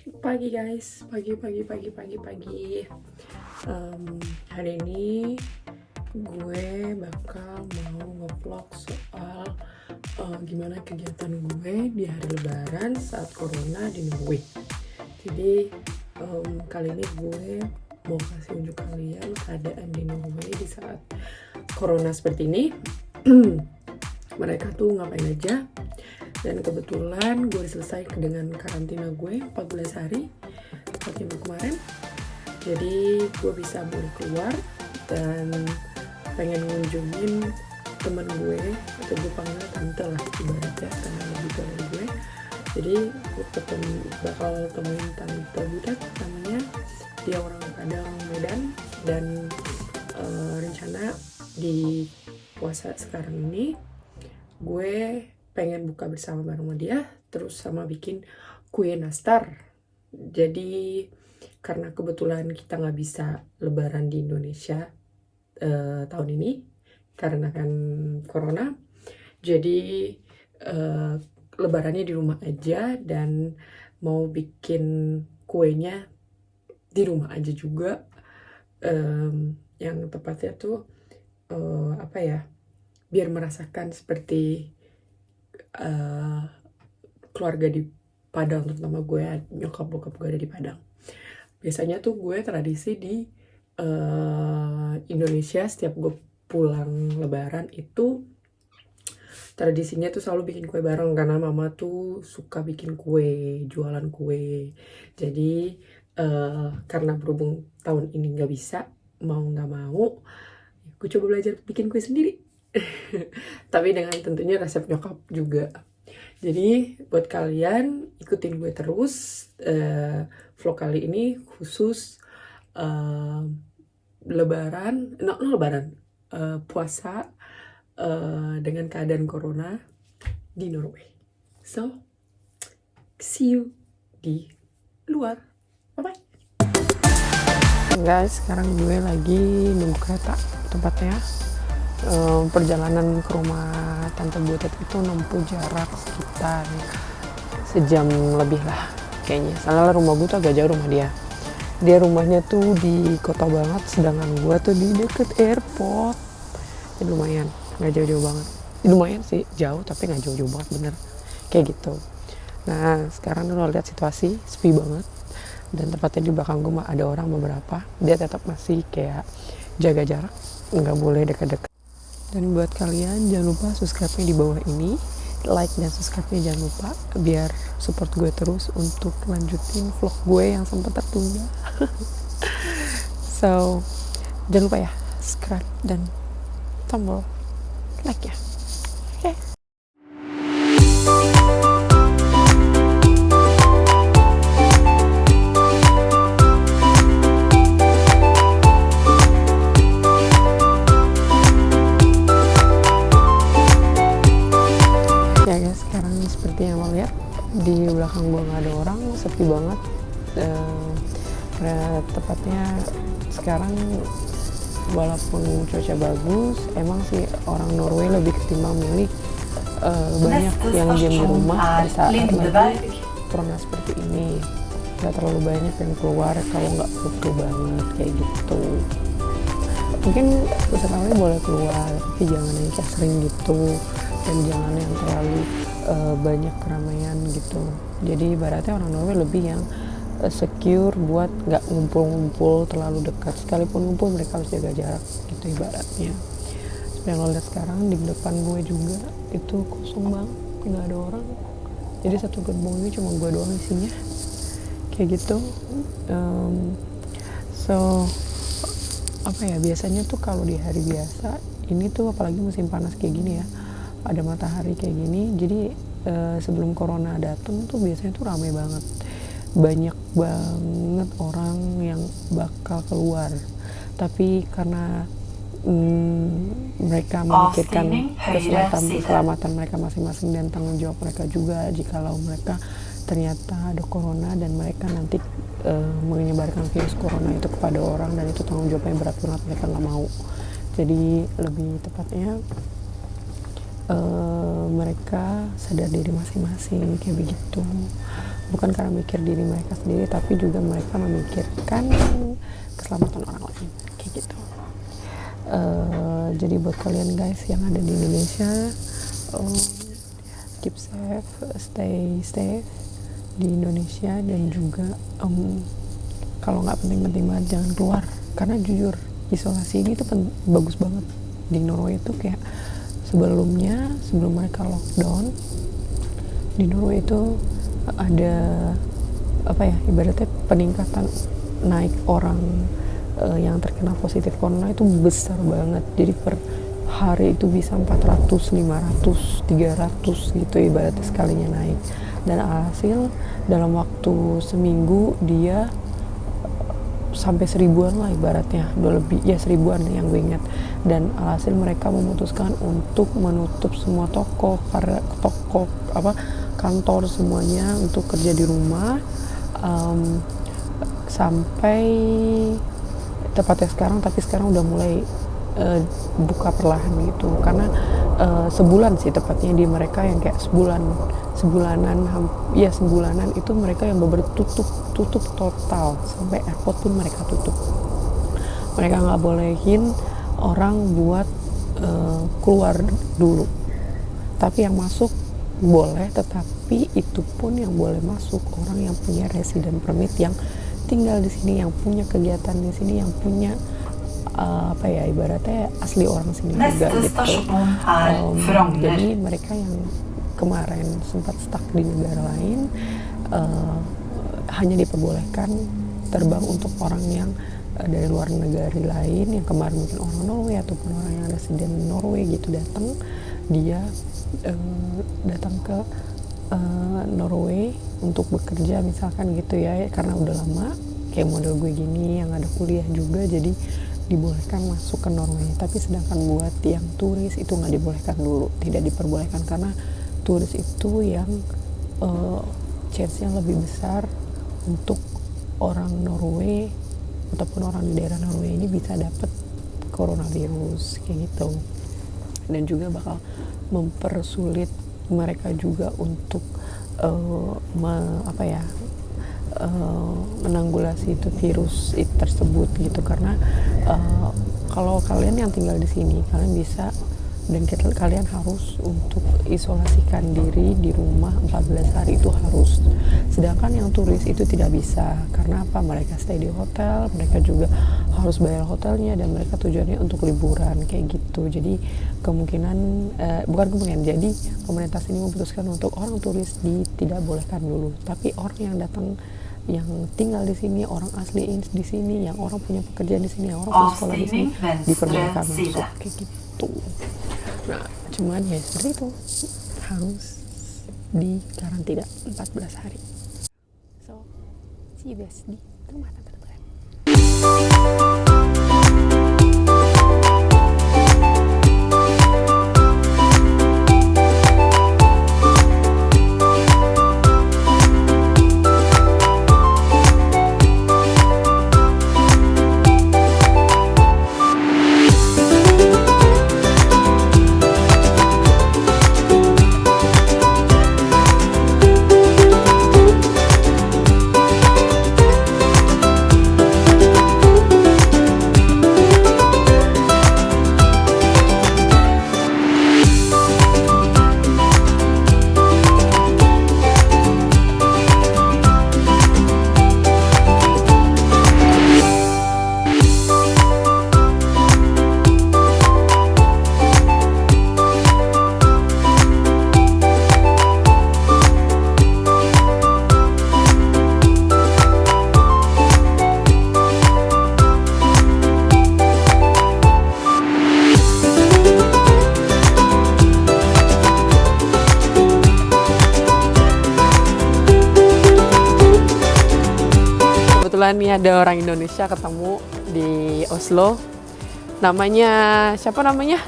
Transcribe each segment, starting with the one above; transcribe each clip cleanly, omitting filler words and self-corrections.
Pagi guys, pagi. Hari ini gue bakal mau nge-vlog soal gimana kegiatan gue di hari Lebaran saat Corona di Norway. Jadi kali ini gue mau kasih unjuk kalian keadaan di Norway di saat Corona seperti ini. Mereka tuh ngapain aja. Dan kebetulan gue selesai dengan karantina gue 14 hari seperti minggu kemarin. Jadi gue bisa boleh keluar dan pengen ngunjungin temen gue, atau gue panggilnya tante lah ibaratnya karena lebih tua dari gue. Jadi gue bakal temuin tante Budak namanya, dia orang Padang Medan. Dan rencana di puasa sekarang ini gue pengen buka bersama bareng sama dia, terus sama bikin kue nastar. Jadi karena kebetulan kita nggak bisa lebaran di Indonesia tahun ini karena kan corona, jadi lebarannya di rumah aja dan mau bikin kuenya di rumah aja juga. Yang tepatnya tuh biar merasakan seperti keluarga di Padang, terutama gue, nyokap bokap gue ada di Padang. Biasanya tuh gue tradisi di Indonesia setiap gue pulang lebaran itu tradisinya tuh selalu bikin kue bareng karena mama tuh suka bikin kue, jualan kue. Jadi karena berhubung tahun ini nggak bisa, mau nggak mau gue coba belajar bikin kue sendiri. Tapi dengan tentunya resep nyokap juga. Jadi buat kalian ikutin gue terus. Vlog kali ini khusus lebaran, puasa dengan keadaan corona di Norway. So, see you di luar. Bye-bye. Guys, sekarang gue lagi nunggu kereta tempatnya. Perjalanan ke rumah Tante Butet itu nempuh jarak sekitar sejam lebih lah kayaknya. Soalnya rumah gue tuh agak jauh rumah dia. Dia rumahnya tuh di kota banget, sedangkan gue tuh di deket airport. Jadi lumayan, nggak jauh-jauh banget. Lumayan sih jauh, tapi nggak jauh-jauh banget bener. Kayak gitu. Nah sekarang lo lihat situasi sepi banget. Dan tepatnya di belakang gue ada orang beberapa. Dia tetap masih kayak jaga jarak, nggak boleh dekat-dekat. Dan buat kalian jangan lupa subscribe-nya di bawah ini, like dan subscribe-nya jangan lupa biar support gue terus untuk lanjutin vlog gue yang sempat tertunda. So jangan lupa ya subscribe dan tombol like ya. Okay. Seperti yang lo lihat di belakang gue nggak ada orang, sepi banget. Tepatnya sekarang walaupun cuaca bagus, emang sih orang Norway lebih ketimbang milih banyak yang diam di rumah di saat lagi corona seperti ini. Nggak terlalu banyak yang keluar kalau nggak perlu banget kayak gitu. Mungkin wisatawan boleh keluar, tapi jangan yang kayak sering gitu, dan jangan yang terlalu banyak keramaian gitu. Jadi ibaratnya orang Norway lebih yang secure buat nggak ngumpul-ngumpul terlalu dekat. Sekalipun ngumpul mereka harus jaga jarak gitu ibaratnya. Seperti yang lo lihat sekarang di depan gue juga itu kosong banget, nggak ada orang. Jadi satu gerbong ini cuma gue doang isinya kayak gitu. So biasanya tuh kalau di hari biasa ini tuh apalagi musim panas kayak gini ya, ada matahari kayak gini, jadi sebelum corona datang tuh biasanya tuh ramai banget, banyak banget orang yang bakal keluar. Tapi karena mereka memikirkan keselamatan mereka masing-masing dan tanggung jawab mereka juga, jikalau mereka ternyata ada corona dan mereka nanti menyebarkan virus corona itu kepada orang, dan itu tanggung jawabnya berat banget, mereka nggak mau. Jadi lebih tepatnya mereka sadar diri masing-masing kayak begitu. bukan karena mikir diri mereka sendiri, tapi juga mereka memikirkan keselamatan orang lain kayak gitu. Jadi buat kalian guys yang ada di Indonesia, keep safe, stay safe di Indonesia, dan juga kalau nggak penting-penting banget jangan keluar, karena jujur isolasi ini tuh bagus banget. Di Norway itu kayak sebelum mereka lockdown, di Norway itu ada ibaratnya peningkatan naik orang yang terkena positif corona itu besar banget. Jadi per hari itu bisa 400, 500, 300 gitu ibaratnya sekalinya naik. Dan alhasil dalam waktu seminggu dia sampai 1000-an lah ibaratnya, udah lebih ya 1000-an yang gue ingat. Dan alhasil mereka memutuskan untuk menutup semua kantor semuanya untuk kerja di rumah sampai tepatnya sekarang, tapi sekarang udah mulai buka perlahan gitu, karena sebulan sih tepatnya di mereka yang kayak sebulanan itu mereka yang tutup total, sampai airport pun mereka tutup. Mereka nggak bolehin orang buat keluar dulu, tapi yang masuk boleh, tetapi itu pun yang boleh masuk orang yang punya resident permit, yang tinggal di sini, yang punya kegiatan di sini, yang punya ibaratnya asli orang sini juga gitu. Jadi mereka yang kemarin sempat stuck di negara lain hanya diperbolehkan terbang untuk orang yang dari luar negara lain, yang kemarin mungkin orang Norway ataupun orang yang resident Norway gitu datang ke Norway untuk bekerja misalkan gitu ya, karena udah lama kayak model gue gini yang ada kuliah juga, jadi dibolehkan masuk ke Norway. Tapi sedangkan buat yang turis itu nggak dibolehkan dulu, tidak diperbolehkan, karena turis itu yang chance-nya lebih besar untuk orang Norway ataupun orang di daerah Norway ini bisa dapat coronavirus kayak gitu, dan juga bakal mempersulit mereka juga untuk menanggulangi itu virus tersebut gitu. Karena kalau kalian yang tinggal di sini, kalian bisa dan kalian harus untuk isolasikan diri di rumah 14 hari itu harus. Sedangkan yang turis itu tidak bisa, karena apa? Mereka stay di hotel, mereka juga harus bayar hotelnya, dan mereka tujuannya untuk liburan kayak gitu. Jadi jadi pemerintah sini memutuskan untuk orang turis tidak bolehkan dulu, tapi orang yang datang, yang tinggal di sini, orang asli di sini, yang orang punya pekerjaan di sini, yang orang punya sekolah di sini, diperbolehkan masuk kayak gitu. Nah, cuman ya seperti itu, harus di karantina 14 hari. So, see you guys di rumah tante. Kebetulan nih ada orang Indonesia ketemu di Oslo. Namanya siapa namanya?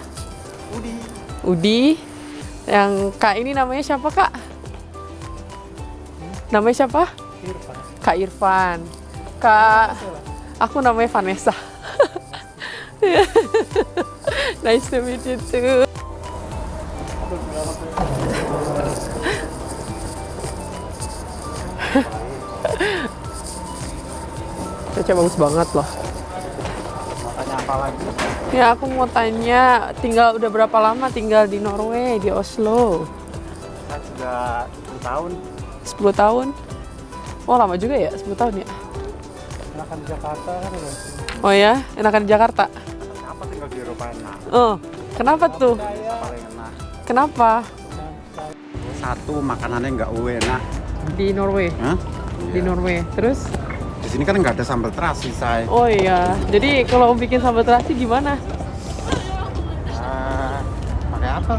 Udi. Yang Kak ini namanya siapa Kak? Namanya siapa? Irfan. Kak Irfan. Kak, aku namanya Vanessa. Nice to meet you too. Cuaca bagus banget loh. Mau tanya apa lagi? Ya aku mau tanya, udah berapa lama tinggal di Norway, di Oslo? Saya sudah 10 tahun. 10 tahun? Oh lama juga ya, 10 tahun ya? Enakan di Jakarta kan udah. Oh ya, enakan di Jakarta? Kenapa tinggal di Eropa enak? Oh, kenapa tuh? Paling enak. Kenapa? Satu, makanannya nggak enak. Di Norway? Hah? Di Norway, terus? Di sini kan nggak ada sambal terasi, say. Oh iya, jadi kalau mau bikin sambal terasi gimana? Pakai apa?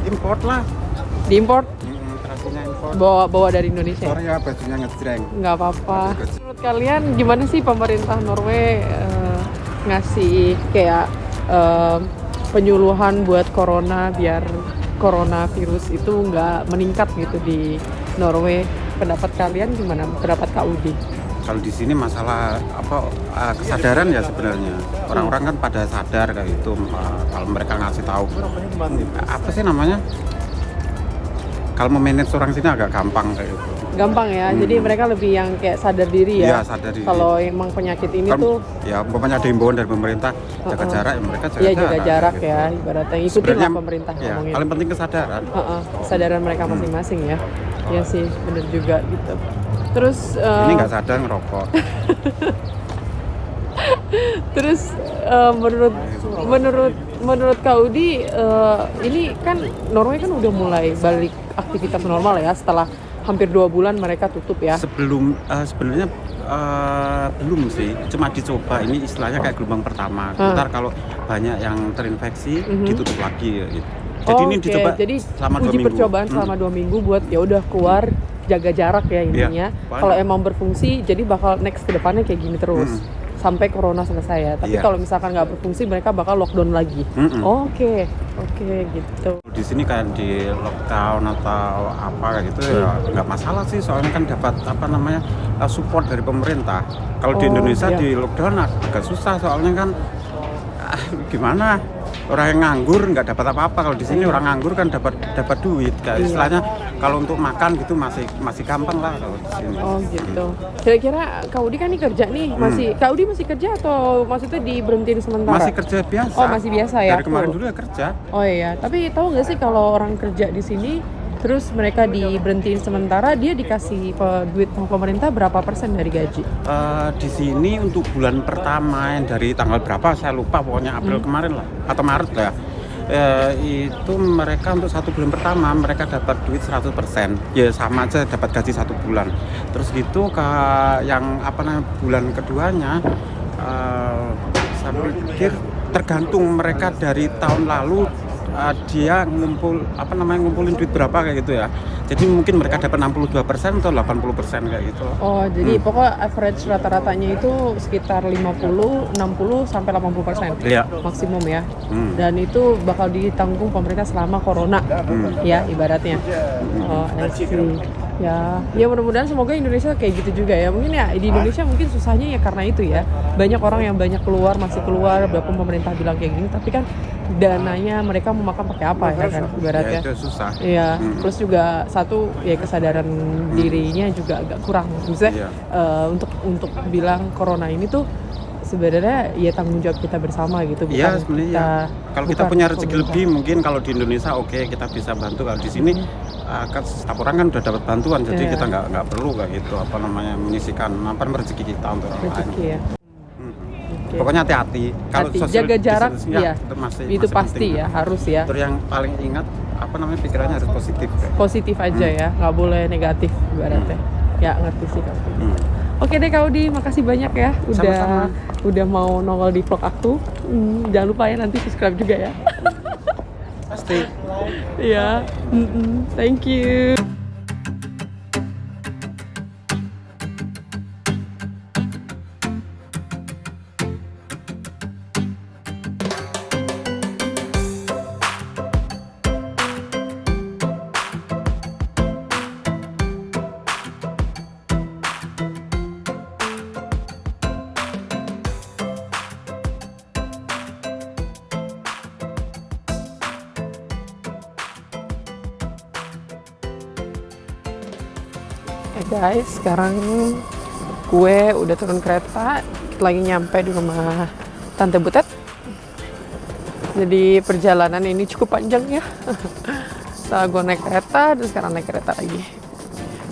Import lah. Diimport? Terasinya import. Bawa dari Indonesia? Sorry ya, bajunya ngejreng. Nggak apa-apa. Menurut kalian gimana sih pemerintah Norway ngasih kayak penyuluhan buat corona biar coronavirus itu nggak meningkat gitu di Norway? Pendapat kalian gimana? Pendapat Kak Udi? Kalau di sini masalah kesadaran ya sebenarnya. Orang-orang kan pada sadar kayak gitu. Kalau mereka ngasih tahu apa sih namanya? Kalau memanage orang sini agak gampang kayak gitu. Gampang ya. Jadi mereka lebih yang kayak sadar diri ya. Iya, sadar diri. Kalau emang penyakit ini Kan, tuh ya umpamanya ada himbauan dari pemerintah jaga jarak, ya mereka jaga ya jarak. jaga jarak gitu. ya, ibaratnya ikutin Sebenarnya, lah pemerintah ya, ngomongin. paling penting kesadaran. Kesadaran mereka masing-masing ya. Ya sih, bener juga gitu. Terus Ini nggak sadar ngerokok. terus menurut Kak Udi ini kan Norway kan udah mulai balik aktivitas normal ya setelah hampir 2 bulan mereka tutup ya. Sebenarnya belum sih, cuma dicoba. Ini istilahnya kayak gelombang pertama. Ntar kalau banyak yang terinfeksi ditutup lagi gitu. Jadi ini dicoba selama 2 uji minggu. percobaan selama 2 minggu buat ya udah keluar jaga jarak ya intinya. Kalau emang berfungsi jadi bakal next ke depannya kayak gini terus. Sampai corona selesai ya. Tapi kalau misalkan nggak berfungsi mereka bakal lockdown lagi. Oke, gitu. Di sini kayak di lockdown atau apa kayak gitu ya nggak masalah sih, soalnya kan dapat apa namanya support dari pemerintah. Kalau di Indonesia di lockdown agak susah, soalnya kan gimana, orang yang nganggur nggak dapat apa-apa. Kalau di sini orang nganggur kan dapat duit. Kayak istilahnya kalau untuk makan gitu masih gampang lah kalau di sini. Oh gitu. Kira-kira Kak Udi kan nih kerja nih, Kak Udi masih kerja atau maksudnya diberhentiin sementara? Masih kerja biasa. Oh masih biasa ya. Dari kemarin dulu ya kerja. Oh iya. Tapi tahu nggak sih kalau orang kerja di sini terus mereka diberhentiin sementara, dia dikasih duit sama pemerintah berapa persen dari gaji? Di sini untuk bulan pertama yang dari tanggal berapa saya lupa, pokoknya April kemarin lah atau Maret lah. Itu mereka untuk 1 bulan pertama mereka dapat duit 100%. Ya sama aja dapat gaji 1 bulan. Terus gitu ke yang apa namanya bulan keduanya saya pikir tergantung mereka dari tahun lalu dia ngumpulin duit berapa kayak gitu ya. Jadi mungkin mereka dapat 62% atau 80% kayak gitu. Oh, jadi pokoknya average rata-ratanya itu sekitar 50, 60 sampai 80% maksimum ya. Dan itu bakal ditanggung pemerintah selama corona. Ya, ibaratnya. Oh, I see. Ya mudah-mudahan semoga Indonesia kayak gitu juga ya. Mungkin ya di Indonesia mungkin susahnya ya karena itu ya. Banyak orang yang masih keluar, walaupun pemerintah bilang kayak gini, tapi kan dananya mereka mau makan pakai apa ya kan ibaratnya. Ya, itu susah. Iya, terus juga satu ya kesadaran dirinya juga agak kurang. Maksudnya untuk bilang corona ini tuh sebenarnya ya tanggung jawab kita bersama gitu. Iya sebenarnya. Kalau kita punya rezeki lebih, mungkin kalau di Indonesia kita bisa bantu. Kalau di sini kan setiap orang kan udah dapat bantuan, jadi kita nggak perlu kayak gitu menyisikan rezeki kita untuk orang lain. Ya. Pokoknya hati-hati. Kalau jaga jarak itu pasti penting. Ya harus ya. Terus yang paling ingat pikirannya harus positif. Positif aja ya, nggak boleh negatif ibaratnya. Ya ngerti sih Kak. Oke deh Kak Udi, makasih banyak ya udah mau nongol di vlog aku. Jangan lupa ya nanti subscribe juga ya. Pasti. Iya. Thank you. Guys, sekarang gue udah turun kereta, lagi nyampe di rumah Tante Butet. Jadi perjalanan ini cukup panjang ya. Setelah gue naik kereta, dan sekarang naik kereta lagi.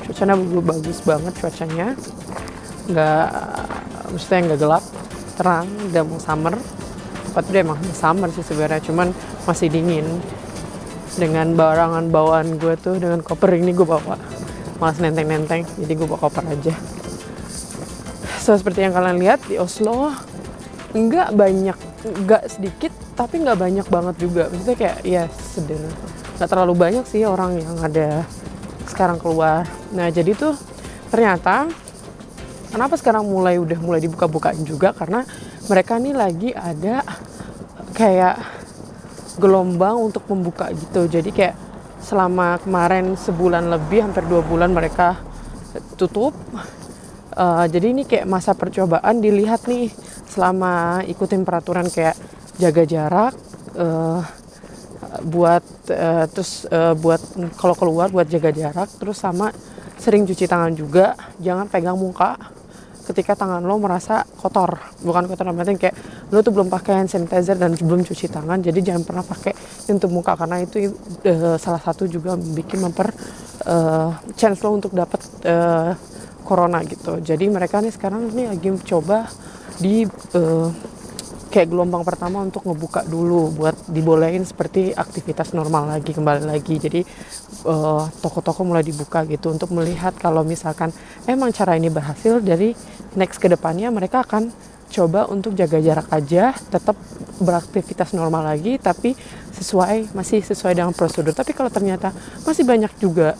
Cuacanya bagus banget cuacanya. Maksudnya nggak gelap, terang, udah mau summer. Tapi udah emang summer sih sebenarnya, cuman masih dingin. Dengan barangan bawaan gue tuh, dengan koper ini gue bawa. Malas nenteng-nenteng, jadi gue bawa koper aja. So, seperti yang kalian lihat di Oslo, nggak sedikit, tapi nggak banyak banget juga. Maksudnya kayak ya sederhana, nggak terlalu banyak sih orang yang ada sekarang keluar. Nah jadi tuh ternyata kenapa sekarang mulai dibuka-bukain juga, karena mereka nih lagi ada kayak gelombang untuk membuka gitu. Jadi kayak selama kemarin sebulan lebih, hampir 2 bulan mereka tutup. Jadi ini kayak masa percobaan, dilihat nih selama ikutin peraturan kayak jaga jarak, buat kalau keluar buat jaga jarak, terus sama sering cuci tangan juga, jangan pegang muka ketika tangan lo merasa kotor, bukan kotor berarti kayak lo tuh belum pakai hand sanitizer dan belum cuci tangan, jadi jangan pernah pakai untuk muka, karena itu salah satu juga bikin chance lo untuk dapat corona gitu. Jadi mereka nih sekarang nih lagi coba di kayak gelombang pertama untuk ngebuka dulu buat dibolehin seperti aktivitas normal lagi, kembali lagi. Jadi toko-toko mulai dibuka gitu untuk melihat kalau misalkan emang cara ini berhasil, dari next ke depannya mereka akan coba untuk jaga jarak aja, tetap beraktivitas normal lagi, tapi masih sesuai dengan prosedur. Tapi kalau ternyata masih banyak juga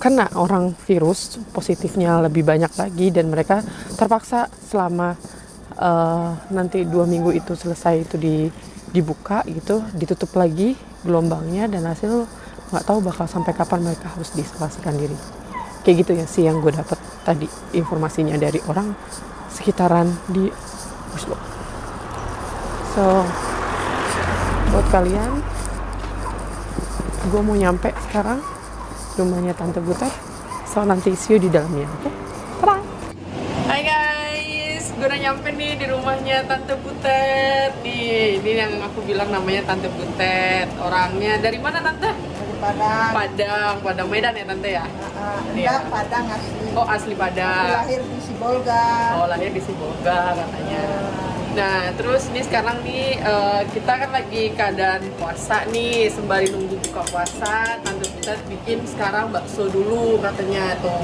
kena orang virus positifnya lebih banyak lagi, dan mereka terpaksa selama nanti 2 minggu itu selesai itu dibuka gitu, ditutup lagi gelombangnya, dan hasil nggak tahu bakal sampai kapan mereka harus diisolasikan diri. Kayak gitu ya sih yang gue dapat tadi informasinya dari orang sekitaran di Oslo. So buat kalian, gue mau nyampe sekarang rumahnya Tante Butet, so nanti see you di dalamnya, oke? Bye. Hai guys, gue udah nyampe nih di rumahnya Tante Butet. Nih, ini yang aku bilang namanya Tante Butet. Orangnya dari mana Tante? Dari Padang Medan ya Tante ya? Enggak, Padang asli. Oh asli Padang. Aku lahir di Sibolga. Oh lahir di Sibolga katanya. Nah terus nih sekarang nih kita kan lagi keadaan puasa nih, sembari nunggu buka puasa, Tante Butet bikin sekarang bakso dulu katanya tuh.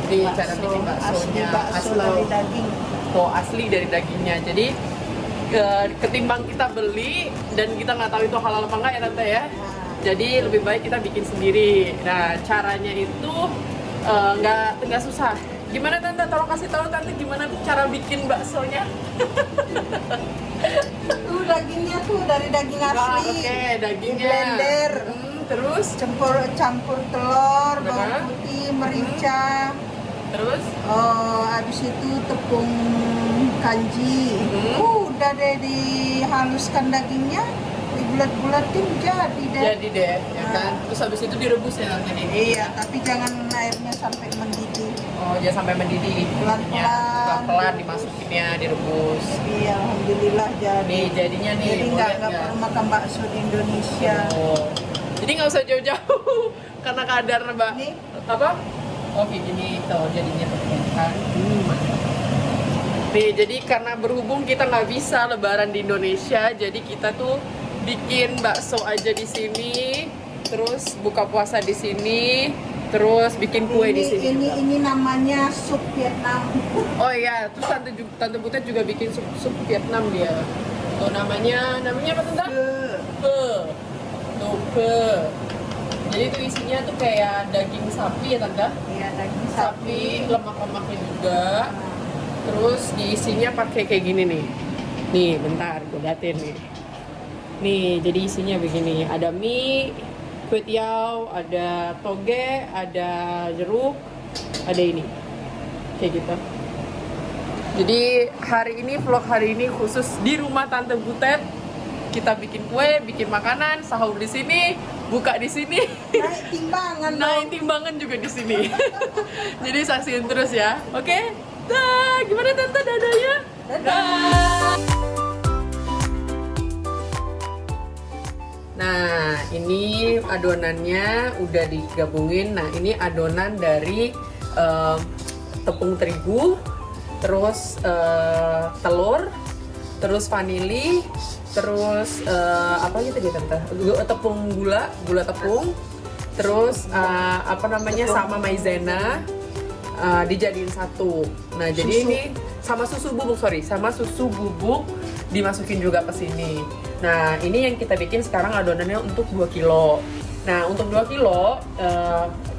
Nih cara bikin baksonya Bakso dari daging. Oh asli dari dagingnya. Jadi ketimbang kita beli dan kita nggak tahu itu halal apa enggak ya Tante ya. Jadi lebih baik kita bikin sendiri. Nah caranya itu nggak susah. Gimana Tante? Tolong kasih tahu Tante gimana cara bikin baksonya. Tuh dagingnya tuh dari daging asli. Oke, dagingnya. Di blender. Terus campur telur, bawang putih, merica. Terus? Habis itu tepung kanji. Udah deh dihaluskan dagingnya, dibulat-bulatin Jadi deh, ya kan. Terus habis itu direbus ya nanti nih. Iya, tapi jangan airnya sampai mendidih. Oh, jangan sampai mendidih. Pelan-pelan dimasukinnya, direbus. Iya, alhamdulillah jadi. Nih jadinya nih. Jadi nggak perlu makan bakso di Indonesia. Oh. Jadi nggak usah jauh-jauh karena kadar Mbak. Ini? Apa? Oh kayak gini tuh jadinya kan. Nih jadi karena berhubung kita nggak bisa Lebaran di Indonesia, jadi kita tuh bikin bakso aja di sini, terus buka puasa di sini, terus bikin kue di sini. Ini namanya sup Vietnam. Oh iya, terus Tante Butet juga bikin sup Vietnam dia. Oh namanya apa Tante? Ke. Jadi itu isinya tuh kayak daging sapi ya Tante? Iya, daging Sapi, lemak-lemaknya juga. Terus diisinya pakai kayak gini nih. Nih, bentar, gue liatin nih. Nih, jadi isinya begini. Ada mie, kue tiaw, ada toge, ada jeruk, ada ini. Kayak gitu. Jadi vlog hari ini khusus di rumah Tante Butet. Kita bikin kue, bikin makanan, sahur di sini, buka di sini. Naik timbangan Naik dong. timbangan juga di sini. Jadi saksiin terus ya. Oke? Dah, gimana tante dadanya? Dadah. Nah, ini adonannya udah digabungin. Nah, ini adonan dari tepung terigu, terus telur, terus vanili, terus apa gitu dia tante? Tepung gula tepung, terus apa namanya sama maizena dijadiin satu. Nah, jadi ini sama susu bubuk, sama susu bubuk dimasukin juga ke sini. Nah, ini yang kita bikin sekarang adonannya untuk 2 kilo. Nah, untuk 2 kilo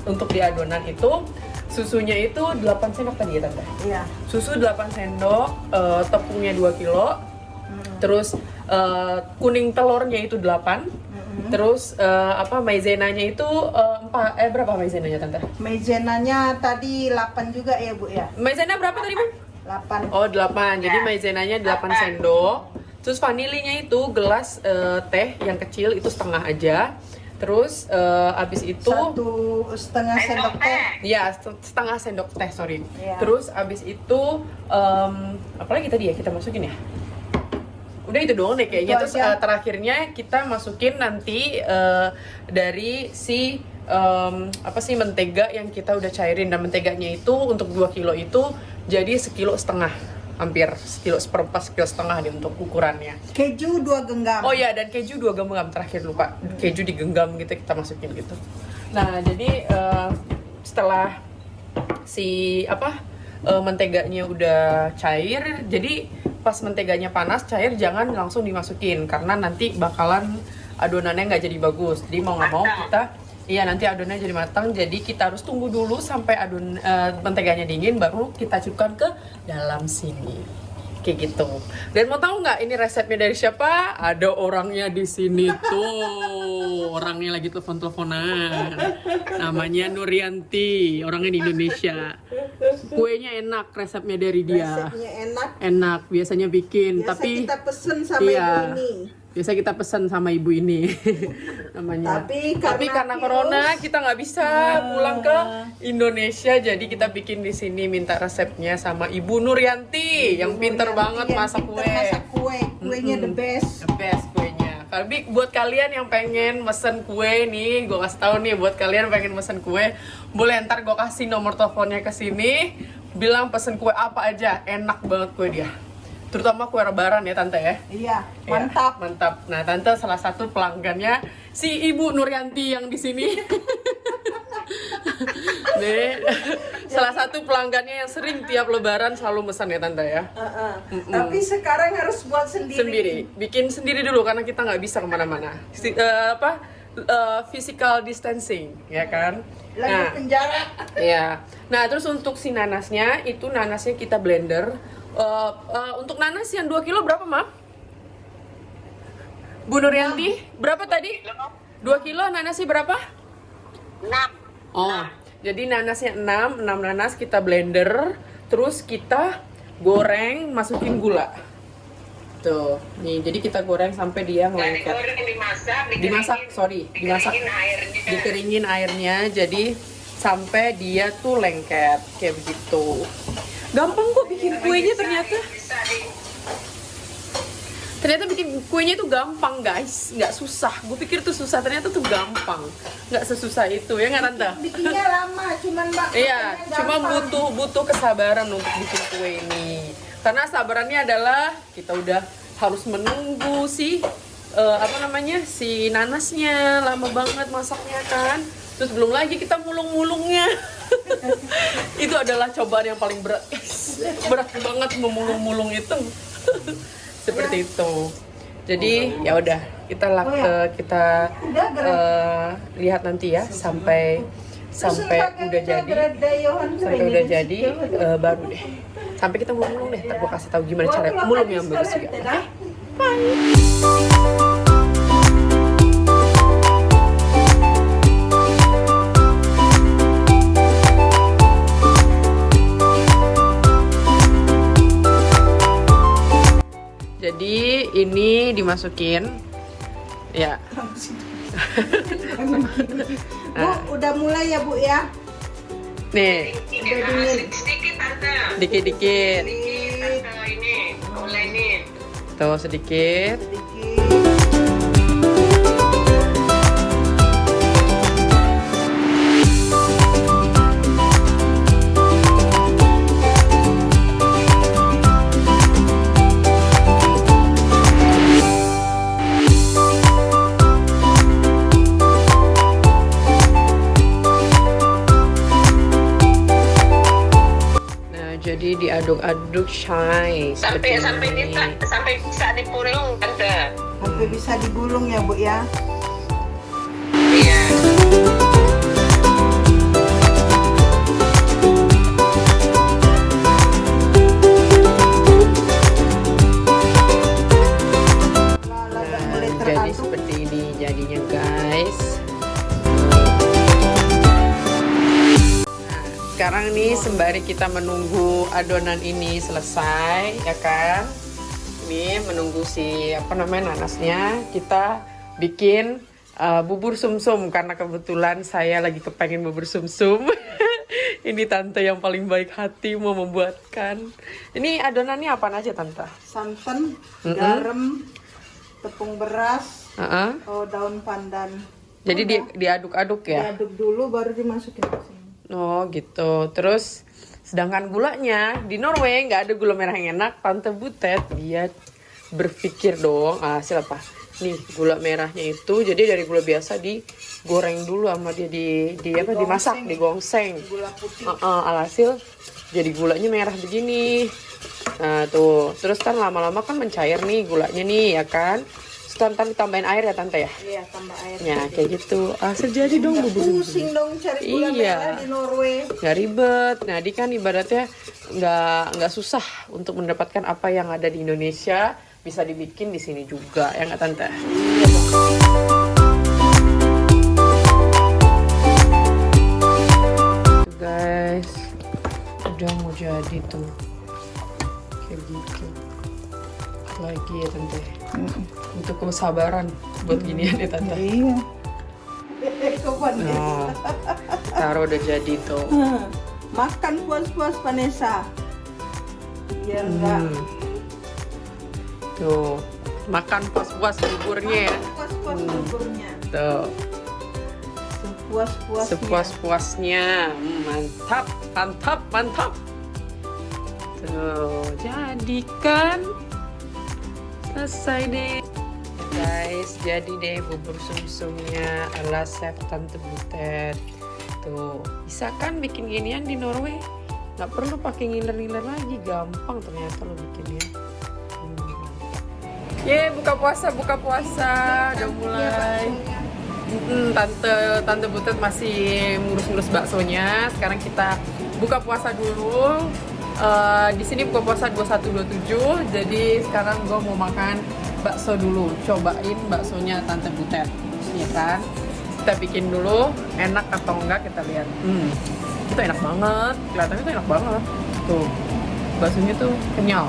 untuk di adonan itu susunya itu 8 sendok tadi ya tante? Iya. Susu 8 sendok, tepungnya 2 kilo, terus kuning telurnya itu 8, terus apa maizenanya itu berapa maizenanya tante? Maizenanya tadi 8 juga ya Bu ya? Maizena berapa tadi Bu? 8. Oh 8, jadi maizenanya 8 sendok. Terus vanilinya itu gelas teh yang kecil itu setengah aja. Terus abis itu 1,5 sendok teh. ya setengah sendok teh sorry. Iya. Terus abis itu apalagi tadi ya kita masukin ya? Udah itu doang deh kayaknya. Itu Terus aja. terakhirnya kita masukin nanti dari si apa sih mentega yang kita udah cairin, dan menteganya itu untuk 2 kilo itu jadi 1,5 kilo, hampir 1,4 kilo setengah nih untuk ukurannya. Keju 2 genggam. Oh ya, dan keju 2 genggam terakhir lupa. Keju digenggam gitu kita masukin gitu. Nah, jadi setelah si menteganya udah cair, jadi pas menteganya panas cair jangan langsung dimasukin karena nanti bakalan adonannya nggak jadi bagus. Jadi mau nggak mau kita nanti adonannya jadi matang. Jadi kita harus tunggu dulu sampai menteganya dingin baru kita celupkan ke dalam sini. Kayak gitu. Dan mau tahu nggak ini resepnya dari siapa? Ada orangnya di sini tuh. Orangnya lagi telepon-teleponan. Namanya Nuryanti, orangnya di Indonesia. Kuenya enak, resepnya dari dia. Resepnya enak. Enak, biasanya bikin. Biasa tapi kita pesen sama ibu ini. Biasa kita pesan sama ibu ini namanya. Tapi karena corona kita nggak bisa pulang ke Indonesia, jadi kita bikin di sini, minta resepnya sama Ibu Nuryanti yang pinter banget masak kue. Masak kue, kuenya the best. The best kuenya. Tapi buat kalian yang pengen mesen kue nih, gue kasih tahu nih buat kalian pengen mesen kue, boleh ntar gue kasih nomor teleponnya ke sini, bilang pesen kue apa aja, enak banget kue dia. Terutama kue lebaran ya tante ya. Iya, mantap. Ya, mantap. Nah, tante salah satu pelanggannya si Ibu Nuryanti yang di sini. Nih, salah satu pelanggannya yang sering tiap lebaran selalu pesan ya tante ya. Tapi sekarang harus buat sendiri. Bikin sendiri dulu karena kita nggak bisa kemana-mana. Physical distancing, ya kan? Lagi penjara. Ya. Nah, terus untuk si nanasnya itu nanasnya kita blender. Untuk nanas yang 2 kilo berapa, Mam? Bu Nuryanti, berapa tadi? 2 kilo nanasnya berapa? 6. Oh, jadi nanasnya 6 nanas kita blender, terus kita goreng, masukin gula. Tuh, nih, jadi kita goreng sampai dia ngelengket. Dikeringin airnya, jadi sampai dia tuh lengket, kayak begitu. Gampang kok bikin kuenya ternyata. Ternyata bikin kuenya itu gampang guys, nggak susah. Gue pikir tuh susah, ternyata tuh gampang. Nggak sesusah itu ya nggak tante? Bikinnya lama, cuman Mbak. Iya, cuma butuh kesabaran untuk bikin kue ini. Karena sabarannya adalah kita udah harus menunggu si si nanasnya, lama banget masaknya kan. Terus belum lagi kita mulung-mulungnya. Itu adalah cobaan yang paling berat. Berat banget memulung-mulung itu. Seperti itu. Jadi ya udah kita lihat nanti ya sampai udah jadi. Sampai udah jadi baru deh. Sampai kita mulung deh. Ntar gue kasih tahu gimana cara mulung yang bagus juga. Oke? Bye. Jadi ini dimasukin ya. Bu, udah mulai ya Bu ya? Nih, Udah dingin. Sedikit tante. dikit-dikit. Sedikit tante ini. Oleh ini. Tuh sedikit. Sedikit. Nah, jadi diaduk-aduk Shay. Sampai seperti ini. sampai bisa dipulung tante. Sampai bisa digulung ya Bu ya? Iya. Agak mulai Jadi teraduk. seperti ini jadinya guys. Nah, sekarang nih sembari kita menunggu adonan ini selesai, ya kan? Ini menunggu si apa namanya nanasnya, kita bikin bubur sumsum karena kebetulan saya lagi kepengen bubur sumsum. Ini tante yang paling baik hati mau membuatkan. Ini adonannya apa aja tante? Santan, garam, tepung beras, daun pandan. Jadi diaduk-aduk ya? Diaduk dulu baru dimasukin ke sini. Oh gitu. Terus sedangkan gulanya di Norway nggak ada gula merah yang enak. Tante Butet dia berpikir dong, hasil apa? Nih gula merahnya itu jadi dari gula biasa digoreng dulu sama dia dimasak, digongseng. Gula putih. Alhasil jadi gulanya merah begini. Nah tuh, terus kan lama-lama kan mencair nih gulanya nih ya kan. Tante ditambahin air ya tante ya? Iya, tambah air. Ya kayak gitu. Jadi dong bubur sumsum. Pusing dong cari gula Iya. merah di Norway. Nggak ribet. Nah, di kan ibaratnya nggak susah untuk mendapatkan apa yang ada di Indonesia, bisa dibikin di sini juga, ya nggak tante? Tuh guys, udah mau jadi tuh, kayak gitu. Lagi ya tante. Untuk kesabaran buat ginian ya tante. Iya. Kapan Nah, taruh udah jadi tuh. Makan puas-puas Vanessa. Biar enggak Tuh, makan puas-puas buburnya ya. puas-puas buburnya. Tuh, Sepuas-puasnya. sepuas-puasnya. Mantap, mantap, mantap. Tuh, jadikan selesai deh. Guys, jadi deh bubur sumsumnya ala chef Tante Butet. Tuh, bisa kan bikin ginian di Norway? Nggak perlu pakai ngiler-ngiler lagi, gampang ternyata lo bikinnya. Buka puasa, udah mulai. Tante Butet masih ngurus-ngurus baksonya. Sekarang kita buka puasa dulu. Di sini buka puasa 21-27. Jadi sekarang gue mau makan bakso dulu. Cobain baksonya Tante Butet, ya kan? Kita bikin dulu, enak atau enggak kita lihat. Itu enak banget. Kelihatannya tuh enak banget. Tuh, baksonya tuh kenyal.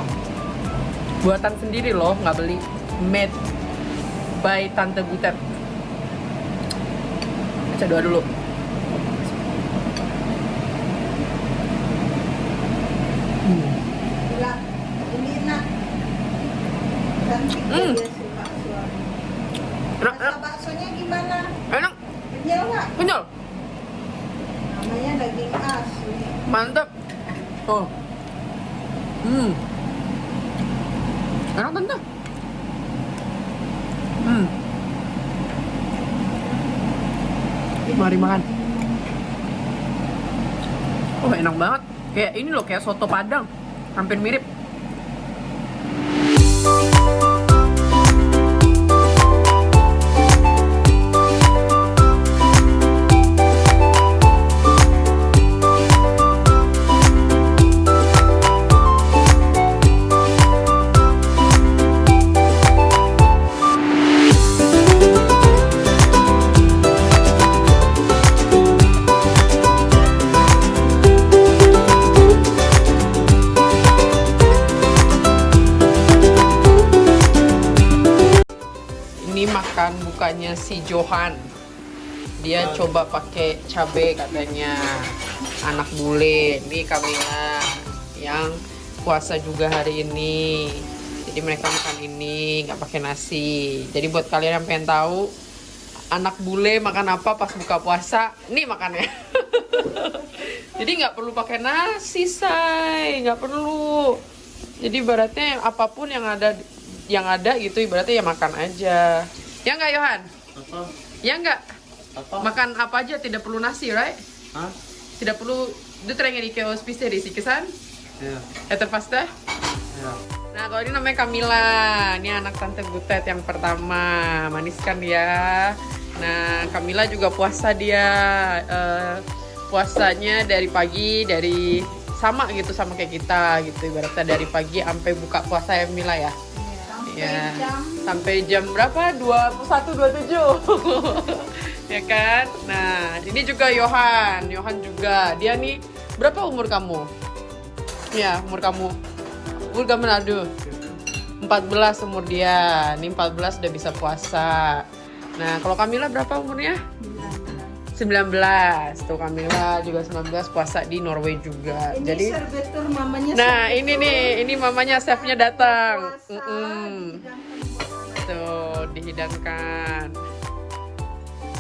Buatan sendiri loh, nggak beli. Made by Tante Butet. Baca doa dulu. Gila, ini enak. Cantik dia si bakso. Rasa baksonya gimana? Enak, Kenyal nggak? kenyal, Namanya daging asli. mantap. Oh, enak tante. Mari makan. Oh enak banget. Kayak ini loh, kayak soto Padang. Hampir mirip. makan bukanya si Johan. Dia coba pakai cabai katanya. Anak bule. Ini Camilla yang puasa juga hari ini. Jadi mereka makan ini, nggak pakai nasi. Jadi buat kalian yang pengen tahu anak bule makan apa pas buka puasa, nih makannya. Jadi nggak perlu pakai nasi, say, nggak perlu. Jadi ibaratnya apapun yang ada gitu, ibaratnya ya makan aja. Ya nggak, Yohan? Apa? Ya nggak? Apa? Makan apa aja, tidak perlu nasi, right? Hah? Tidak perlu. Du trenger ikke å spise ris, ikke sant? Ya. Etter faste? Ya. Nah, kalau ini namanya Camilla. Ini anak Tante Butet yang pertama. Manis kan dia. Nah, Camilla juga puasa dia. Puasanya dari pagi, sama gitu sama kayak kita gitu. Ibaratnya dari pagi sampai buka puasa ya, Mila ya. Ya. Sampai jam berapa? 21:27. Ya kan? Nah, ini juga Yohan juga. Dia nih, berapa umur kamu? Ya, umur kamu. Umur kamu aduh. 14 umur dia. Ini 14 udah bisa puasa. Nah, kalau Camilla berapa umurnya? 19. Tuh Camilla juga 19 puasa di Norway juga. Ini Jadi serbetur mamanya. nah, serbetur. ini nih, ini mamanya chefnya datang. Puasa, dihidangkan buat Tuh, dihidangkan.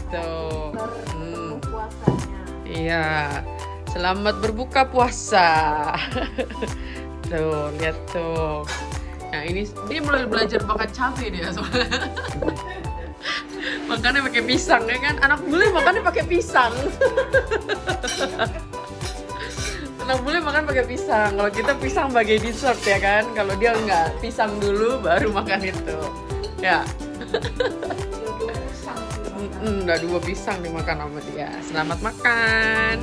Tuh. penuh puasanya. Iya. Selamat berbuka puasa. Tuh, lihat tuh. Nah, ini dia mulai belajar makan cabai dia soalnya. Makannya pakai pisang ya kan? Anak bule makannya pakai pisang. Anak bule makan pakai pisang. Kalau kita pisang sebagai dessert ya kan? Kalau dia enggak, pisang dulu baru makan itu. Ya. Udah 2 pisang dimakan sama dia. Selamat makan.